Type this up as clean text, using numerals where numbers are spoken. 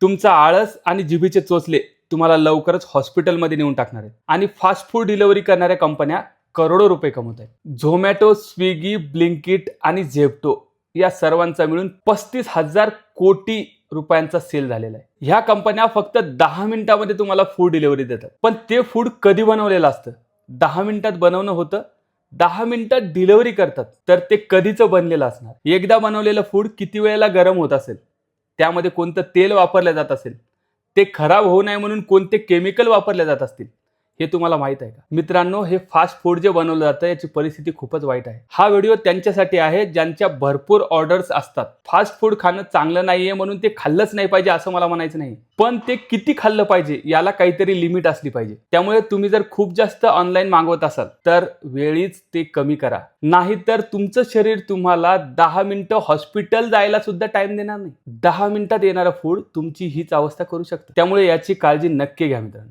तुमचा आळस आणि जिभेचे चोचले तुम्हाला लवकरच हॉस्पिटलमध्ये नेऊन टाकणार आहेत आणि फास्ट फूड डिलिव्हरी करणाऱ्या कंपन्या करोडो रुपये कमवत आहेत। झोमॅटो, स्विगी, ब्लिंकिट आणि झेप्टो या सर्वांचा मिळून 35,000 कोटी रुपयांचा सेल झालेला आहे। ह्या कंपन्या फक्त 10 मिनिटांमध्ये तुम्हाला फूड डिलिव्हरी देतात, पण ते फूड कधी बनवलेलं असतं? 10 मिनिटात बनवणं होतं, 10 मिनिटात डिलिव्हरी करतात, तर ते कधीचं बनलेलं असणार? एकदा बनवलेलं फूड किती वेळेला गरम होत असेल? त्यामध्ये कोणतं तेल वापरलं जात असेल? ते खराब होऊ नये म्हणून कोणते केमिकल वापरले जात असतील? हे तुम्हाला माहित आहे का? मित्रांनो, हे फास्ट फूड जे बनवलं जातं याची परिस्थिती खूपच वाईट आहे। हा व्हिडिओ त्यांच्यासाठी आहे ज्यांच्या भरपूर ऑर्डर्स असतात। फास्ट फूड खाणं चांगलं नाहीये म्हणून ते खाल्लंच नाही पाहिजे असं मला म्हणायचं नाही, पण ते किती खाल्लं पाहिजे याला काहीतरी लिमिट असली पाहिजे। त्यामुळे तुम्ही जर खूप जास्त ऑनलाईन मागवत असाल तर वेळीच ते कमी करा, नाहीतर तुमचं शरीर तुम्हाला 10 मिनिटं हॉस्पिटल जायला सुद्धा टाइम देणार नाही। 10 मिनिटात येणारं फूड तुमची हीच अवस्था करू शकतं। त्यामुळे याची काळजी नक्की घ्या मित्रांनो।